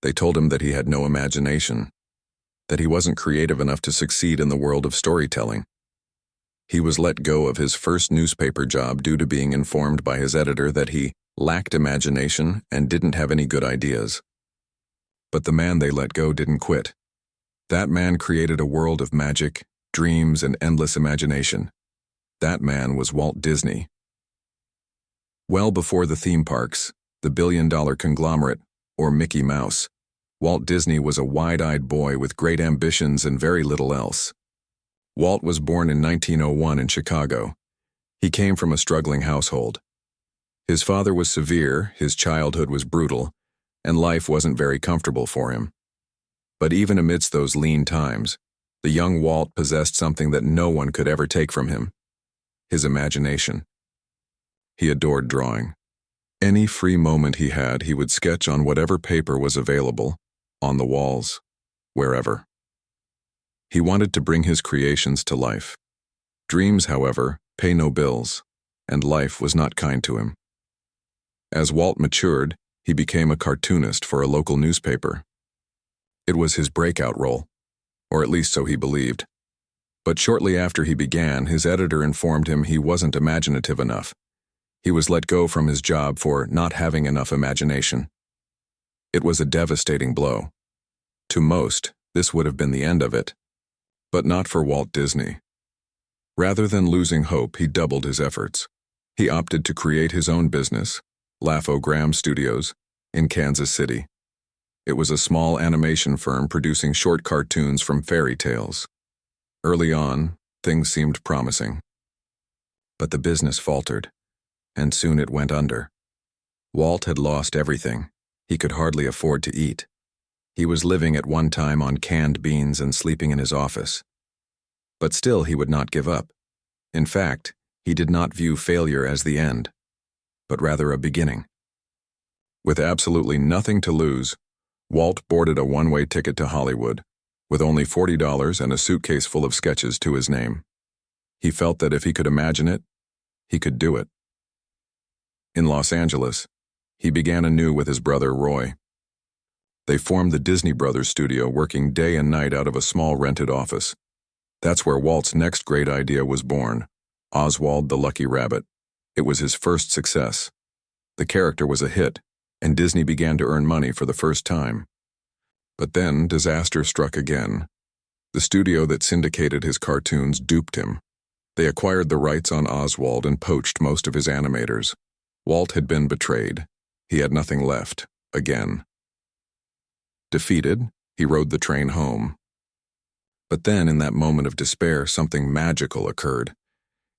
They told him that he had no imagination, that he wasn't creative enough to succeed in the world of storytelling. He was let go of his first newspaper job due to being informed by his editor that he lacked imagination and didn't have any good ideas. But the man they let go didn't quit. That man created a world of magic, dreams, and endless imagination. That man was Walt Disney. Well before the theme parks, the billion-dollar conglomerate, or Mickey Mouse, Walt Disney was a wide-eyed boy with great ambitions and very little else. Walt was born in 1901 in Chicago. He came from a struggling household. His father was severe, his childhood was brutal, and life wasn't very comfortable for him. But even amidst those lean times, the young Walt possessed something that no one could ever take from him: his imagination. He adored drawing. Any free moment he had, he would sketch on whatever paper was available, on the walls, wherever. He wanted to bring his creations to life. Dreams, however, pay no bills, and life was not kind to him. As Walt matured, he became a cartoonist for a local newspaper. It was his breakout role, or at least so he believed. But shortly after he began, his editor informed him he wasn't imaginative enough. He was let go from his job for not having enough imagination. It was a devastating blow. To most, this would have been the end of it. But not for Walt Disney. Rather than losing hope, he doubled his efforts. He opted to create his own business, Laugh-O-Gram Studios, in Kansas City. It was a small animation firm producing short cartoons from fairy tales. Early on, things seemed promising. But the business faltered, and soon it went under. Walt had lost everything. He could hardly afford to eat. He was living at one time on canned beans and sleeping in his office. But still he would not give up. In fact, he did not view failure as the end, but rather a beginning. With absolutely nothing to lose, Walt boarded a one-way ticket to Hollywood, with only $40 and a suitcase full of sketches to his name. He felt that if he could imagine it, he could do it. In Los Angeles, he began anew with his brother Roy. They formed the Disney Brothers studio, working day and night out of a small rented office. That's where Walt's next great idea was born, Oswald the Lucky Rabbit. It was his first success. The character was a hit, and Disney began to earn money for the first time. But then disaster struck again. The studio that syndicated his cartoons duped him. They acquired the rights on Oswald and poached most of his animators. Walt had been betrayed. He had nothing left, again. Defeated, he rode the train home. But then, in that moment of despair, something magical occurred.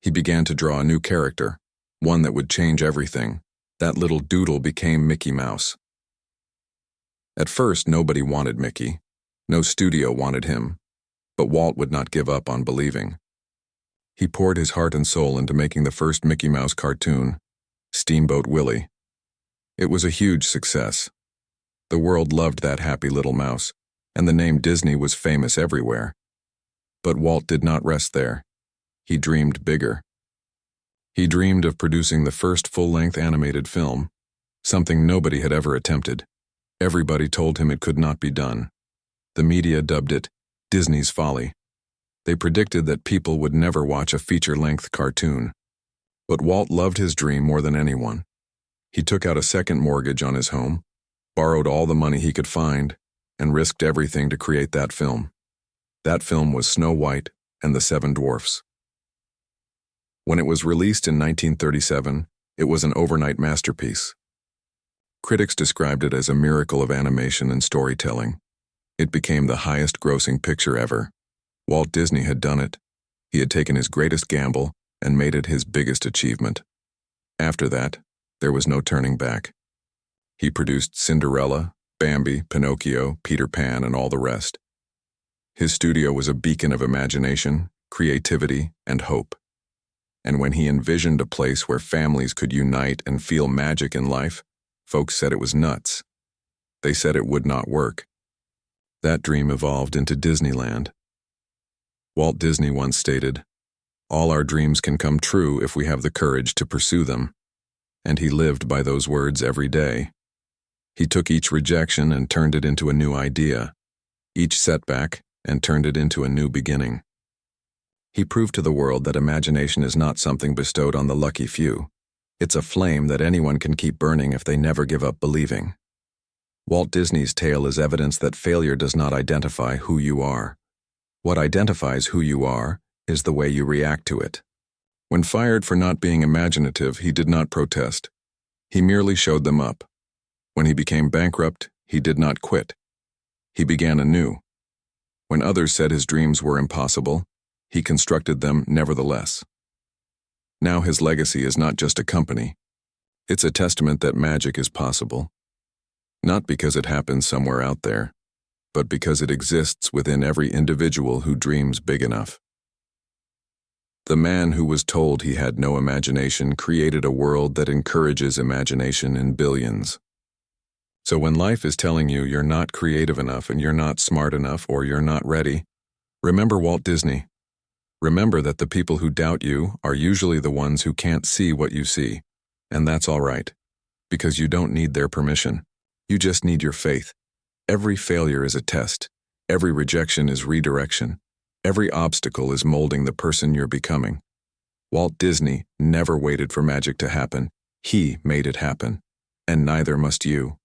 He began to draw a new character, one that would change everything. That little doodle became Mickey Mouse. At first, nobody wanted Mickey. No studio wanted him. But Walt would not give up on believing. He poured his heart and soul into making the first Mickey Mouse cartoon, Steamboat Willie. It was a huge success. The world loved that happy little mouse, and the name Disney was famous everywhere. But Walt did not rest there. He dreamed bigger. He dreamed of producing the first full-length animated film, something nobody had ever attempted. Everybody told him it could not be done. The media dubbed it Disney's folly. They predicted that people would never watch a feature-length cartoon. But Walt loved his dream more than anyone. He took out a second mortgage on his home, borrowed all the money he could find, and risked everything to create that film. That film was Snow White and the Seven Dwarfs. When it was released in 1937, it was an overnight masterpiece. Critics described it as a miracle of animation and storytelling. It became the highest-grossing picture ever. Walt Disney had done it. He had taken his greatest gamble and made it his biggest achievement. After that, there was no turning back. He produced Cinderella, Bambi, Pinocchio, Peter Pan, and all the rest. His studio was a beacon of imagination, creativity, and hope. And when he envisioned a place where families could unite and feel magic in life, folks said it was nuts. They said it would not work. That dream evolved into Disneyland. Walt Disney once stated, "All our dreams can come true if we have the courage to pursue them." And he lived by those words every day. He took each rejection and turned it into a new idea, each setback and turned it into a new beginning. He proved to the world that imagination is not something bestowed on the lucky few. It's a flame that anyone can keep burning if they never give up believing. Walt Disney's tale is evidence that failure does not identify who you are. What identifies who you are is the way you react to it. When fired for not being imaginative, he did not protest. He merely showed them up. When he became bankrupt, he did not quit. He began anew. When others said his dreams were impossible, he constructed them nevertheless. Now his legacy is not just a company. It's a testament that magic is possible. Not because it happens somewhere out there, but because it exists within every individual who dreams big enough. The man who was told he had no imagination created a world that encourages imagination in billions. So when life is telling you you're not creative enough and you're not smart enough or you're not ready, remember Walt Disney. Remember that the people who doubt you are usually the ones who can't see what you see, and that's all right, because you don't need their permission. You just need your faith. Every failure is a test. Every rejection is redirection. Every obstacle is molding the person you're becoming. Walt Disney never waited for magic to happen. He made it happen, and neither must you.